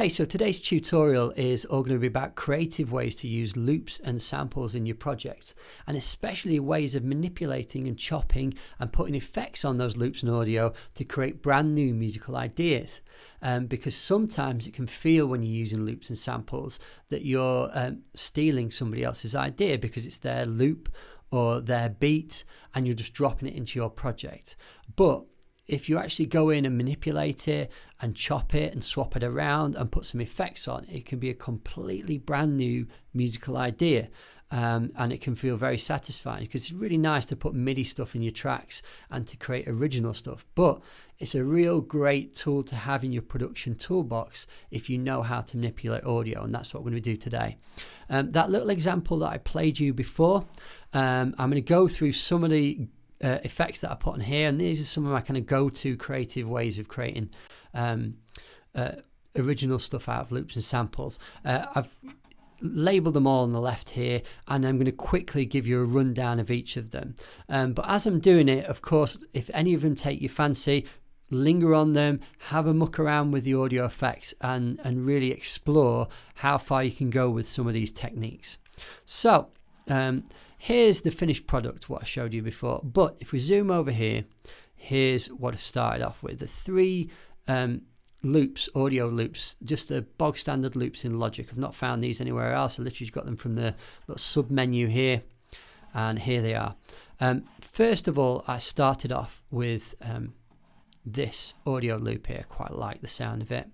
Hey, so today's tutorial is all going to be about creative ways to use loops and samples in your project, and especially ways of manipulating and chopping and putting effects on those loops and audio to create brand new musical ideas. Because sometimes it can feel when you're using loops and samples that you're stealing somebody else's idea because it's their loop or their beat and you're just dropping it into your project. But if you actually go in and manipulate it and chop it and swap it around and put some effects on, it can be a completely brand new musical idea. And it can feel very satisfying because it's really nice to put Midi stuff in your tracks and to create original stuff. But it's a real great tool to have in your production toolbox if you know how to manipulate audio, and that's what we're going to do today. That little example that I played you before, I'm going to go through some of the effects that I put on here, and these are some of my kind of go-to creative ways of creating original stuff out of loops and samples. I've labeled them all on the left here, and I'm going to quickly give you a rundown of each of them. But as I'm doing it, of course, if any of them take your fancy, linger on them, have a muck around with the audio effects, and really explore how far you can go with some of these techniques. So here's the finished product, what I showed you before. But if we zoom over here, here's what I started off with. The three loops, audio loops, just the bog standard loops in Logic. I've not found these anywhere else. I literally got them from the little sub menu here, and here they are. First of all, I started off with this audio loop here. I quite like the sound of it.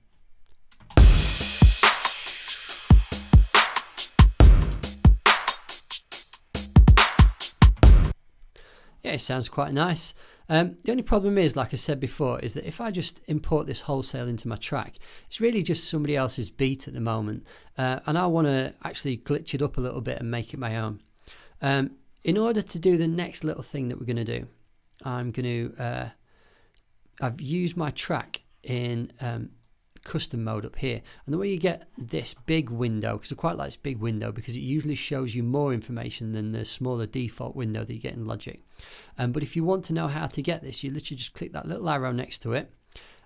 Yeah, it sounds quite nice. The only problem is, like I said before, is that if I just import this wholesale into my track, it's really just somebody else's beat at the moment, and I want to actually glitch it up a little bit and make it my own. In order to do the next little thing that we're going to do, I'm going to I've used my track in custom mode up here, and the way you get this big window, because I quite like this big window because it usually shows you more information than the smaller default window that you get in Logic. But if you want to know how to get this, you literally just click that little arrow next to it,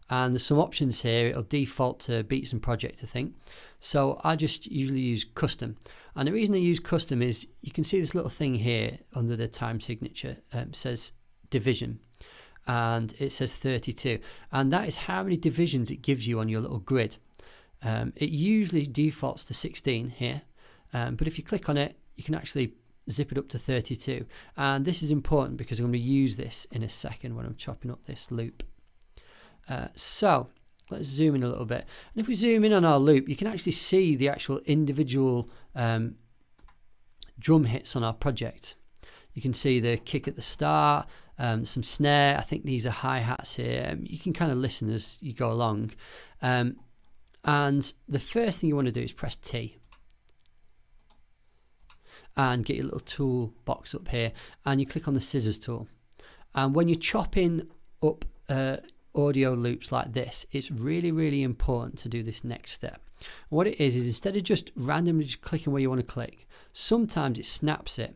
and there's some options here. It'll default to Beats and Project, I think. So I just usually use custom, and the reason I use custom is you can see this little thing here under the time signature, says division, and it says 32, and that is how many divisions it gives you on your little grid. It usually defaults to 16 here, but if you click on it, you can actually zip it up to 32, and this is important because I'm going to use this in a second when I'm chopping up this loop. So let's zoom in a little bit, and if we zoom in on our loop, you can actually see the actual individual drum hits on our project. You can see the kick at the start, some snare. I think these are hi-hats here. You can kind of listen as you go along. And the first thing you want to do is press T and get your little tool box up here, and you click on the scissors tool. And when you're chopping up audio loops like this, it's really, really important to do this next step. And what it is instead of just randomly just clicking where you want to click, sometimes it snaps it,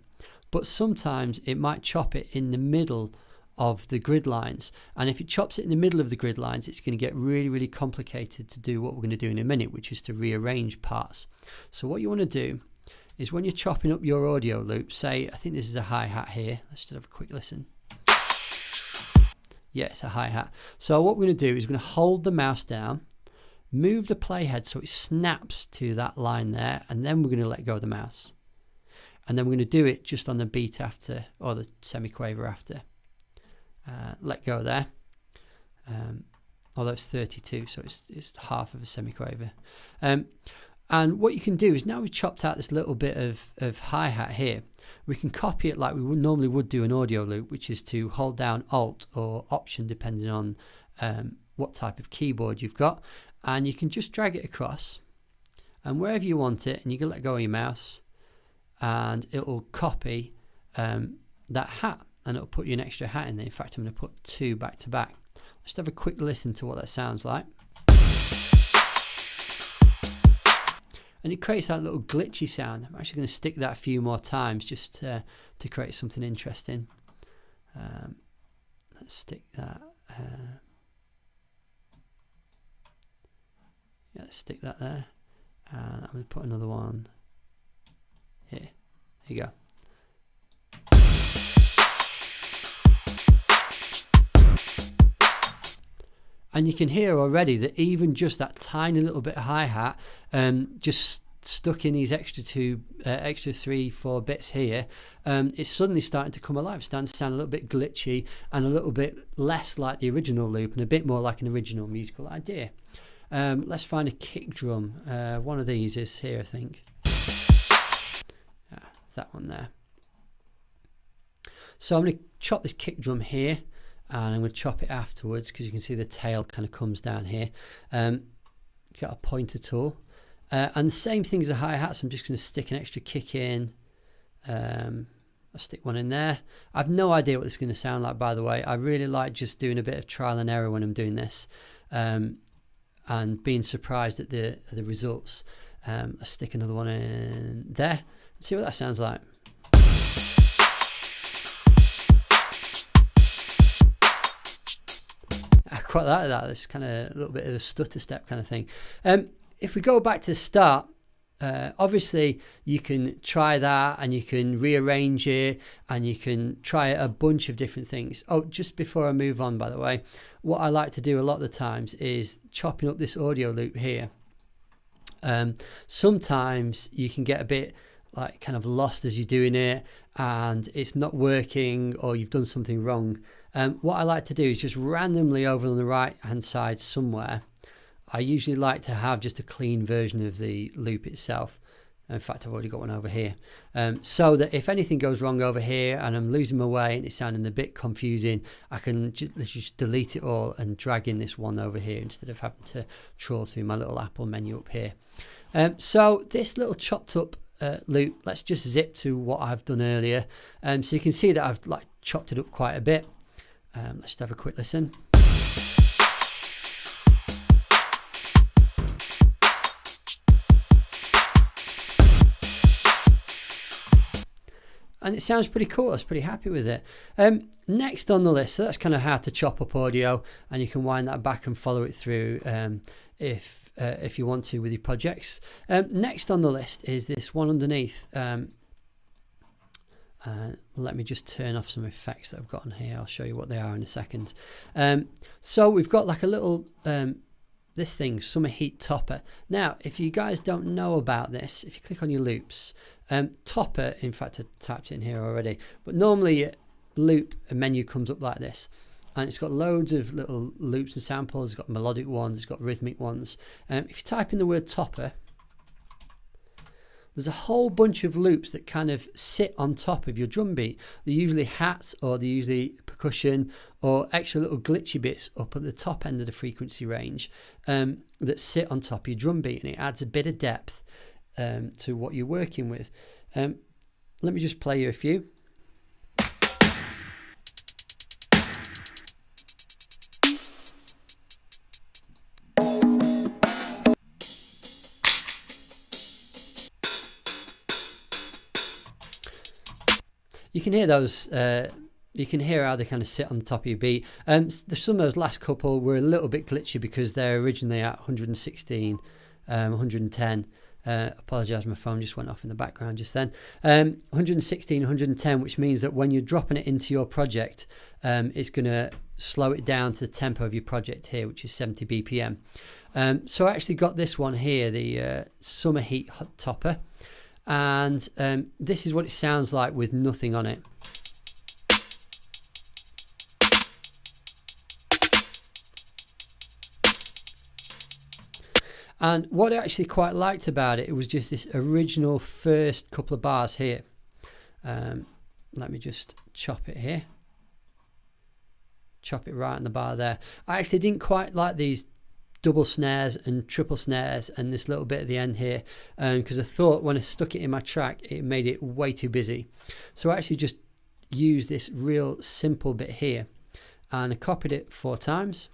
but sometimes it might chop it in the middle of the grid lines, and if it chops it in the middle of the grid lines, it's going to get really, really complicated to do what we're going to do in a minute, which is to rearrange parts. So what you want to do is when you're chopping up your audio loop, say I think this is a hi-hat here, let's just have a quick listen. Yeah, it's a hi-hat. So what we're going to do is we're going to hold the mouse down, move the playhead so it snaps to that line there, and then we're going to let go of the mouse. And then we're going to do it just on the beat after, or the semiquaver after. Let go there. Although it's 32, so it's half of a semiquaver. And what you can do is now we've chopped out this little bit of hi-hat here, we can copy it like we normally would do an audio loop, which is to hold down Alt or Option depending on what type of keyboard you've got, and you can just drag it across and wherever you want it, and you can let go of your mouse and it will copy that hat, and it'll put you an extra hat in there. In fact, I'm going to put two back to back. Let's have a quick listen to what that sounds like. And it creates that little glitchy sound. I'm actually going to stick that a few more times just to create something interesting. Let's stick that. Yeah, let's stick that there. And I'm going to put another one here. There you go. And you can hear already that even just that tiny little bit of hi-hat just stuck in these extra 3-4 bits here, it's suddenly starting to come alive, starting to sound a little bit glitchy and a little bit less like the original loop and a bit more like an original musical idea. Let's find a kick drum. One of these is here, I think. That one there. So I'm going to chop this kick drum here, and I'm going to chop it afterwards because you can see the tail kind of comes down here. Got a pointer tool. And the same thing as the hi-hats, I'm just going to stick an extra kick in. I'll stick one in there. I've no idea what this is going to sound like, by the way. I really like just doing a bit of trial and error when I'm doing this, and being surprised at the results. I'll stick another one in there and see what that sounds like. I quite like that. It's kind of a little bit of a stutter step kind of thing. If we go back to the start, obviously you can try that and you can rearrange it and you can try a bunch of different things. Oh, just before I move on, by the way, what I like to do a lot of the times is chopping up this audio loop here. Sometimes you can get a bit like kind of lost as you're doing it and it's not working or you've done something wrong. What I like to do is just randomly over on the right hand side somewhere, I usually like to have just a clean version of the loop itself. In fact, I've already got one over here. So that if anything goes wrong over here and I'm losing my way and it's sounding a bit confusing, I can just delete it all and drag in this one over here instead of having to trawl through my little Apple menu up here. So this little chopped up loop, let's just zip to what I've done earlier. So you can see that I've like chopped it up quite a bit. Let's just have a quick listen. And it sounds pretty cool. I was pretty happy with it. Next on the list, so that's kind of how to chop up audio, and you can wind that back and follow it through if you want to with your projects. Next on the list is this one underneath. Let me just turn off some effects that I've got on here. I'll show you what they are in a second. So we've got like a little this thing, summer heat topper. Now, if you guys don't know about this, if you click on your loops, topper, in fact I typed it in here already, but normally loop a menu comes up like this, and it's got loads of little loops and samples. It's got melodic ones, it's got rhythmic ones. If you type in the word topper, there's a whole bunch of loops that kind of sit on top of your drum beat. They're usually hats, or they're usually percussion, or extra little glitchy bits up at the top end of the frequency range that sit on top of your drum beat, and it adds a bit of depth to what you're working with. Let me just play you a few. You can hear those, you can hear how they kind of sit on the top of your beat. Some of those last couple were a little bit glitchy because they're originally at 116, 110. Apologise, my phone just went off in the background just then. 116, 110, which means that when you're dropping it into your project, it's going to slow it down to the tempo of your project here, which is 70 BPM. So I actually got this one here, the Summer Heat Topper. And this is what it sounds like with nothing on it. And what I actually quite liked about it, it was just this original first couple of bars here. Let me just chop it here. Chop it right on the bar there. I actually didn't quite like these double snares and triple snares and this little bit at the end here, because I thought when I stuck it in my track it made it way too busy. So I actually just used this real simple bit here and I copied it 4 times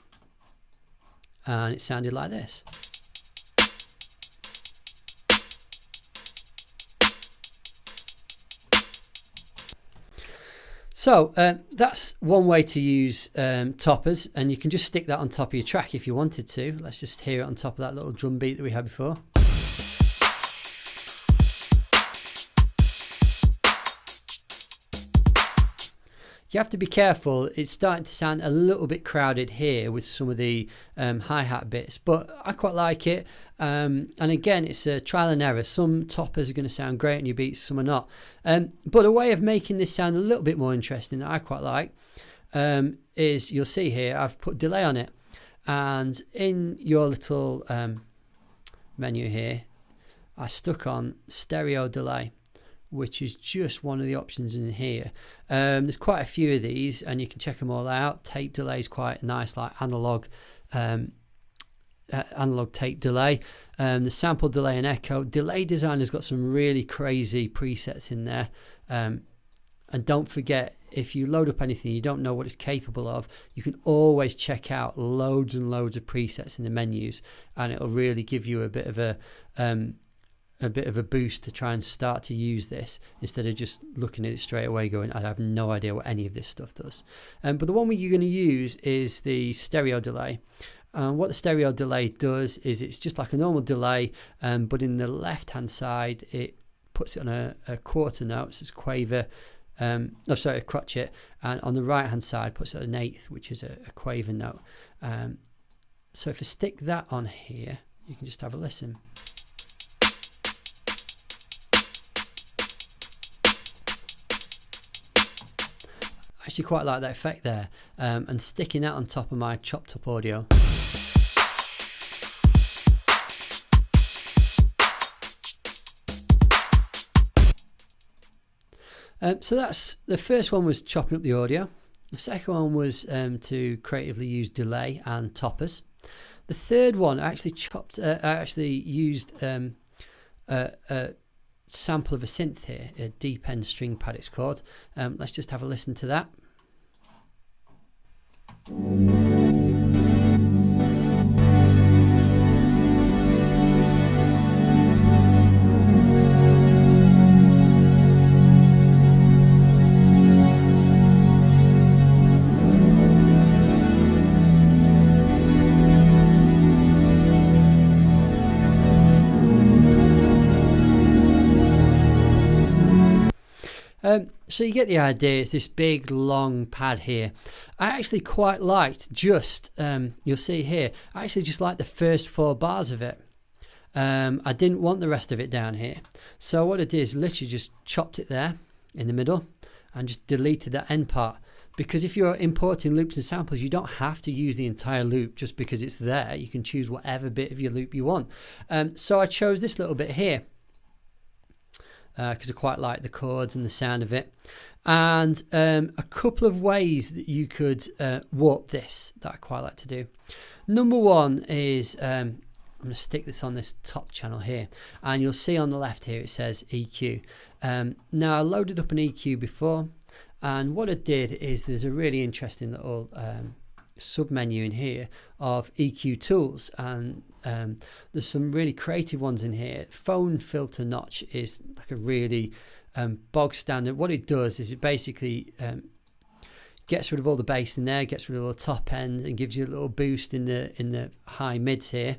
and it sounded like this. So that's one way to use toppers, and you can just stick that on top of your track if you wanted to. Let's just hear it on top of that little drum beat that we had before. You have to be careful. It's starting to sound a little bit crowded here with some of the hi-hat bits, but I quite like it. And again, it's a trial and error. Some toppers are going to sound great in your beats, some are not. But a way of making this sound a little bit more interesting that I quite like is, you'll see here, I've put delay on it. And in your little menu here, I stuck on stereo delay, which is just one of the options in here. There's quite a few of these, and you can check them all out. Tape delay is quite nice, like analog tape delay. The sample delay and echo. Delay designer's got some really crazy presets in there. And don't forget, if you load up anything you don't know what it's capable of, you can always check out loads and loads of presets in the menus, and it'll really give you a bit of a boost to try and start to use this, instead of just looking at it straight away going, I have no idea what any of this stuff does. But the one you're going to use is the stereo delay. What the stereo delay does is, it's just like a normal delay, but in the left hand side it puts it on a quarter note, so it's quaver, a crotchet, and on the right hand side puts it on an eighth, which is a quaver note. So if I stick that on here, you can just have a listen. I actually quite like that effect there, and sticking that on top of my chopped up audio. So that's the first one, was chopping up the audio. The second one was to creatively use delay and toppers. The third one I actually used a sample of a synth here, a deep end string pad it's called. Let's just have a listen to that. So you get the idea. It's this big long pad here. I actually quite liked just, you'll see here, I actually just liked the first 4 bars of it. I didn't want the rest of it down here. So what I did is literally just chopped it there in the middle and just deleted that end part. Because if you're importing loops and samples, you don't have to use the entire loop just because it's there. You can choose whatever bit of your loop you want. So I chose this little bit here, because I quite like the chords and the sound of it. And a couple of ways that you could warp this that I quite like to do. Number one is, I'm going to stick this on this top channel here, and you'll see on the left here it says EQ. Now I loaded up an EQ before, and what I did is, there's a really interesting little sub menu in here of EQ tools, and there's some really creative ones in here. Phone filter notch is like a really bog standard. What it does is it basically gets rid of all the bass in there, gets rid of all the top end, and gives you a little boost in the high mids here,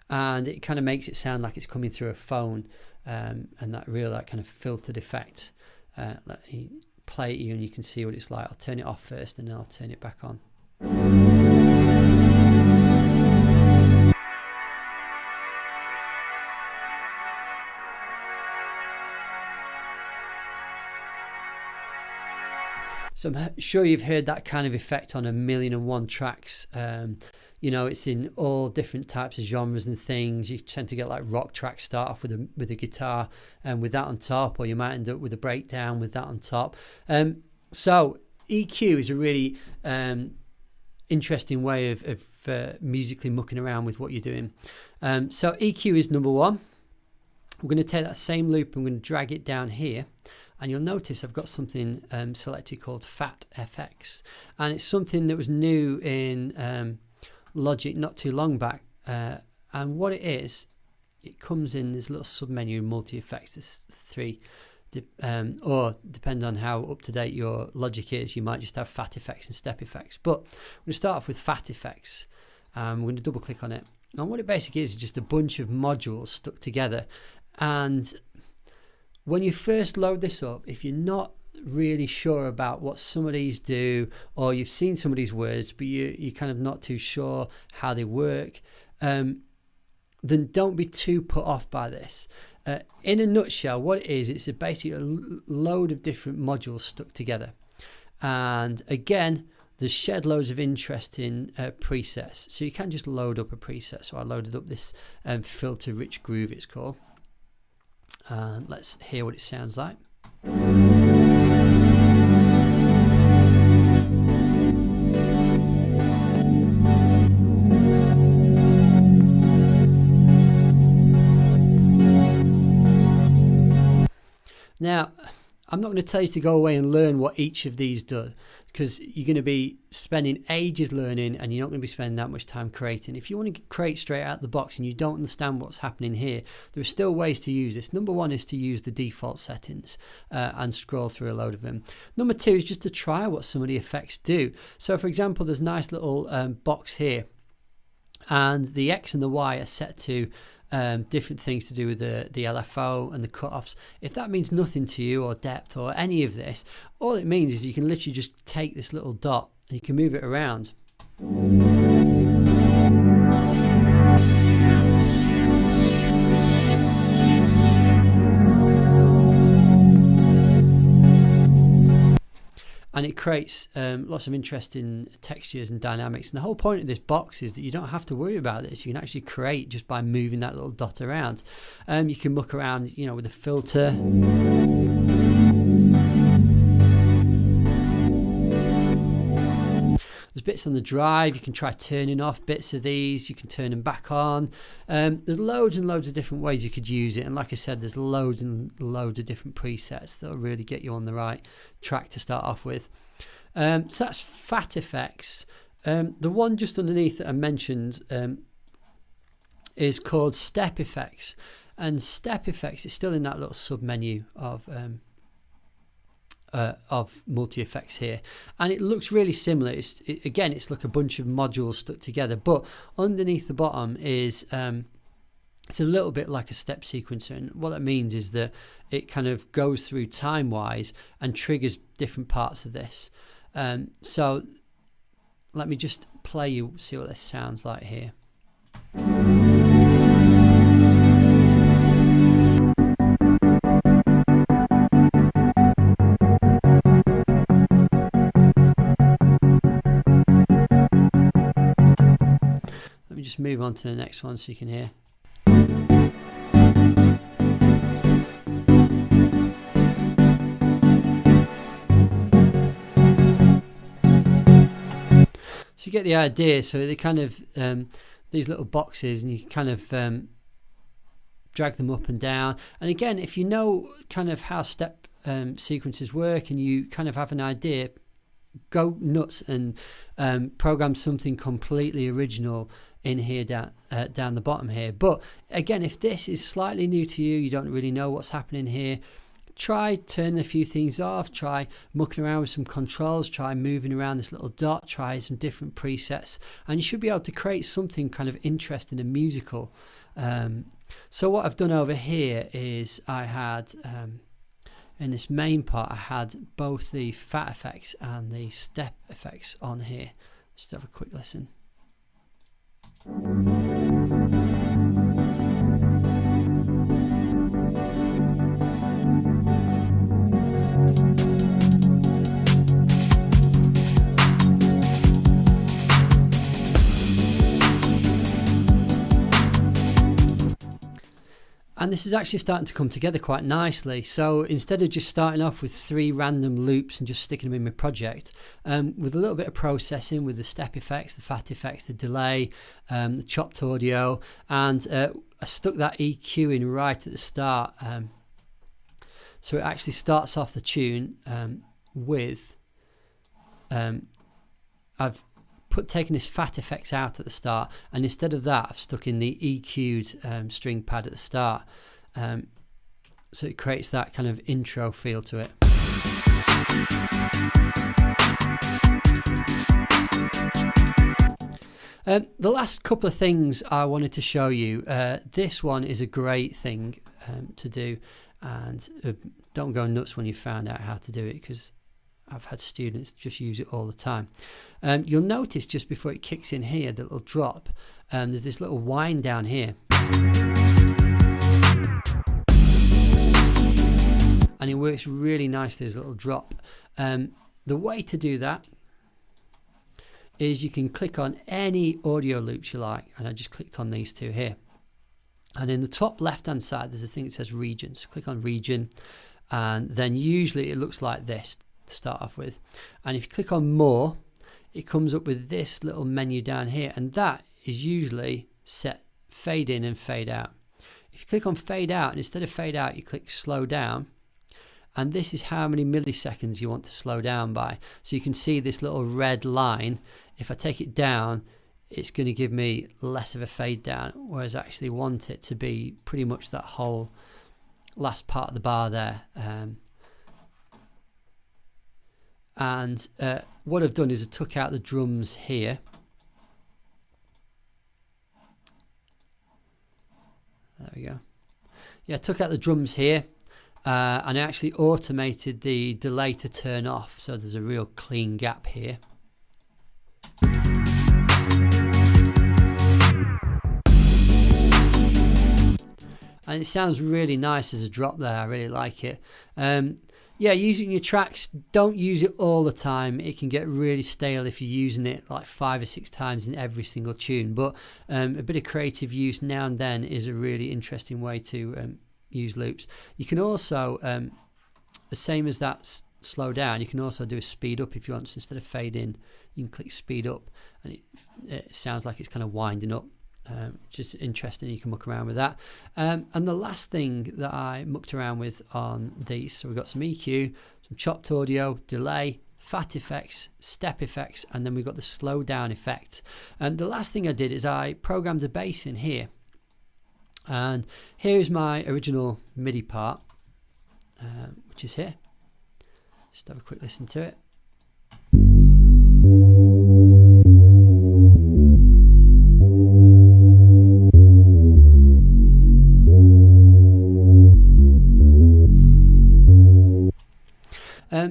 and it kind of makes it sound like it's coming through a phone, and that kind of filtered effect. Let me play it you and you can see what it's like. I'll turn it off first and then I'll turn it back on. So I'm sure you've heard that kind of effect on 1,000,001 tracks. You know, it's in all different types of genres and things. You tend to get like rock tracks start off with a guitar and with that on top, or you might end up with a breakdown with that on top. So EQ is a really interesting way of musically mucking around with what you're doing. So EQ is number one. We're going to take that same loop and we're going to drag it down here. And you'll notice I've got something selected called Phat FX. And it's something that was new in Logic not too long back. And what it is, it comes in this little submenu, multi-effects. There's 3 or depending on how up to date your Logic is, you might just have Phat effects and step effects. But we're going to start off with Phat effects. We're going to double click on it. And what it basically is just a bunch of modules stuck together. And when you first load this up, if you're not really sure about what some of these do, or you've seen some of these words but you're kind of not too sure how they work, then don't be too put off by this. In a nutshell, what it is, it's basically a load of different modules stuck together. And again, there's shed loads of interesting presets. So you can just load up a preset. So I loaded up this filter rich groove, it's called. And let's hear what it sounds like. Now, I'm not going to tell you to go away and learn what each of these do, because you're going to be spending ages learning and you're not going to be spending that much time creating. If you want to create straight out the box and you don't understand what's happening here, there are still ways to use this. Number one is to use the default settings and scroll through a load of them. Number two is just to try what some of the effects do. So for example, there's a nice little box here, and the X and the Y are set to different things to do with the LFO and the cutoffs. If that means nothing to you, or depth, or any of this, all it means is you can literally just take this little dot and you can move it around. And it creates lots of interesting textures and dynamics. And the whole point of this box is that you don't have to worry about this. You can actually create just by moving that little dot around. You can muck around, you know, with a filter. There's bits on the drive. You can try turning off bits of these. You can turn them back on. There's loads and loads of different ways you could use it. And like I said, there's loads and loads of different presets that'll really get you on the right track to start off with. So that's Phat effects. The one just underneath that I mentioned is called step effects. And step effects is still in that little sub menu of multi effects here, and it looks really similar. Again, it's like a bunch of modules stuck together, but underneath the bottom is it's a little bit like a step sequencer, and what that means is that it kind of goes through time wise and triggers different parts of this. So let me just play you, see what this sounds like here. Just move on to the next one so you can hear. So you get the idea. So they kind of these little boxes, and you kind of drag them up and down. And again, if you know kind of how step sequences work and you kind of have an idea, go nuts and program something completely original in here down the bottom here. But again, if this is slightly new to you, you don't really know what's happening here, try turning a few things off, try mucking around with some controls, try moving around this little dot, try some different presets, and you should be able to create something kind of interesting and musical. So what I've done over here is I had in this main part, I had both the Phat effects and the step effects on here. Let's have a quick listen. And this is actually starting to come together quite nicely. So instead of just starting off with 3 random loops and just sticking them in my project, with a little bit of processing with the step effects, the Phat effects, the delay, the chopped audio, and I stuck that EQ in right at the start. So it actually starts off the tune with, I've taken this Phat effects out at the start, and instead of that I've stuck in the EQ'd string pad at the start. so it creates that kind of intro feel to it. The last couple of things I wanted to show you, this one is a great thing to do, and don't go nuts when you found out how to do it, because I've had students just use it all the time. You'll notice just before it kicks in here, the little drop, there's this little wind down here. And it works really nicely as a little drop. The way to do that is you can click on any audio loops you like, and I just clicked on these two here. And in the top left hand side there's a thing that says region, so click on region, and then usually it looks like this to start off with. And if you click on more, it comes up with this little menu down here, and that is usually set fade in and fade out. If you click on fade out, and instead of fade out you click slow down, and this is how many milliseconds you want to slow down by. So you can see this little red line. If I take it down, it's going to give me less of a fade down, whereas I actually want it to be pretty much that whole last part of the bar there. And what I've done is I took out the drums here. There we go. Yeah, I took out the drums here. And I actually automated the delay to turn off, so there's a real clean gap here. And it sounds really nice as a drop there. I really like it. Yeah, using your tracks, don't use it all the time. It can get really stale if you're using it like 5 or 6 times in every single tune, but a bit of creative use now and then is a really interesting way to use loops. You can also, the same as that slow down, you can also do a speed up if you want. So instead of fade in, you can click speed up, and it sounds like it's kind of winding up, which is interesting. You can muck around with that. And the last thing that I mucked around with on these, so we've got some EQ, some chopped audio, delay, Phat effects, step effects, and then we've got the slow down effect. And the last thing I did is I programmed a bass in here. And here's my original MIDI part, which is here. Just have a quick listen to it.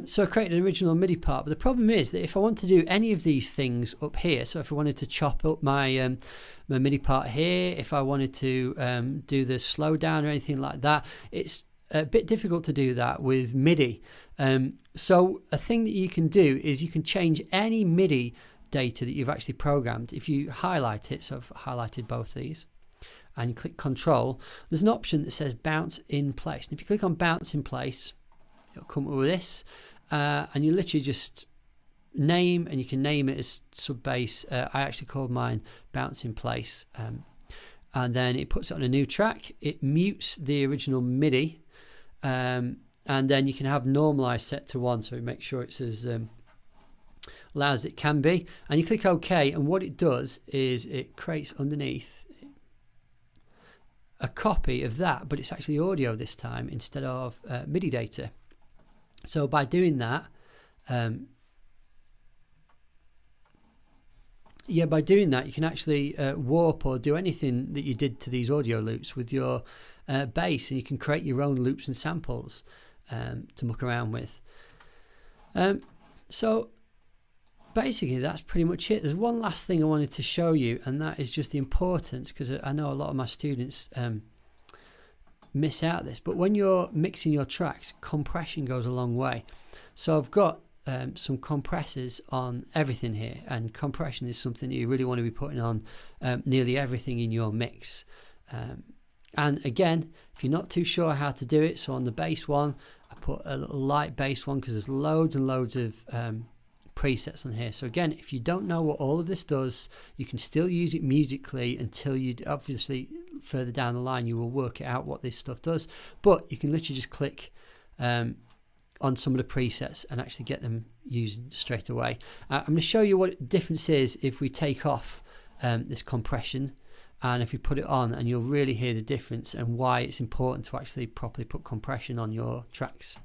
So I created an original MIDI part, but the problem is that if I want to do any of these things up here, so if I wanted to chop up my my MIDI part here, if I wanted to do the slowdown or anything like that, it's a bit difficult to do that with MIDI. So a thing that you can do is you can change any MIDI data that you've actually programmed. If you highlight it, so I've highlighted both these, and you click Control, there's an option that says Bounce in Place. And if you click on Bounce in Place, it'll come up with this, and you literally just name, and you can name it as sub bass. I actually called mine Bounce in Place, and then it puts it on a new track. It mutes the original MIDI, and then you can have normalize set to 1, so it makes sure it's as loud as it can be, and you click OK, and what it does is it creates underneath a copy of that, but it's actually audio this time instead of MIDI data. So by doing that, by doing that, you can actually warp or do anything that you did to these audio loops with your bass, and you can create your own loops and samples to muck around with. So basically that's pretty much it. There's one last thing I wanted to show you, and that is just the importance, because I know a lot of my students miss out this, but when you're mixing your tracks, compression goes a long way. So I've got some compressors on everything here, and compression is something you really want to be putting on nearly everything in your mix. And again, if you're not too sure how to do it, so on the bass one I put a little light bass one, because there's loads and loads of presets on here. So again, if you don't know what all of this does, you can still use it musically until you obviously further down the line you will work it out what this stuff does, but you can literally just click on some of the presets and actually get them used straight away. I'm going to show you what the difference is if we take off this compression and if you put it on, and you'll really hear the difference and why it's important to actually properly put compression on your tracks.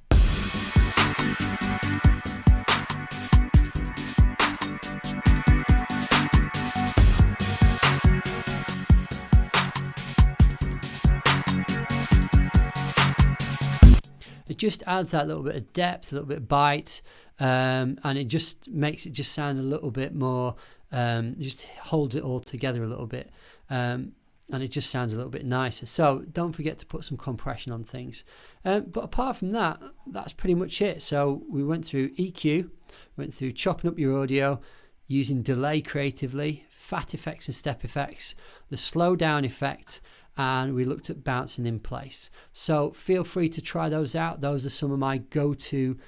It just adds that little bit of depth, a little bit of bite, and it just makes it just sound a little bit more, just holds it all together a little bit, and it just sounds a little bit nicer. So don't forget to put some compression on things. But apart from that, that's pretty much it. So we went through EQ, went through chopping up your audio, using delay creatively, Phat effects and step effects, the slow down effect, and we looked at bouncing in place. So feel free to try those out. Those are some of my go-to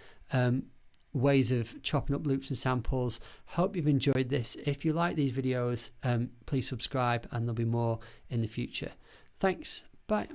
ways of chopping up loops and samples. Hope you've enjoyed this. If you like these videos, please subscribe, and there'll be more in the future. Thanks. Bye.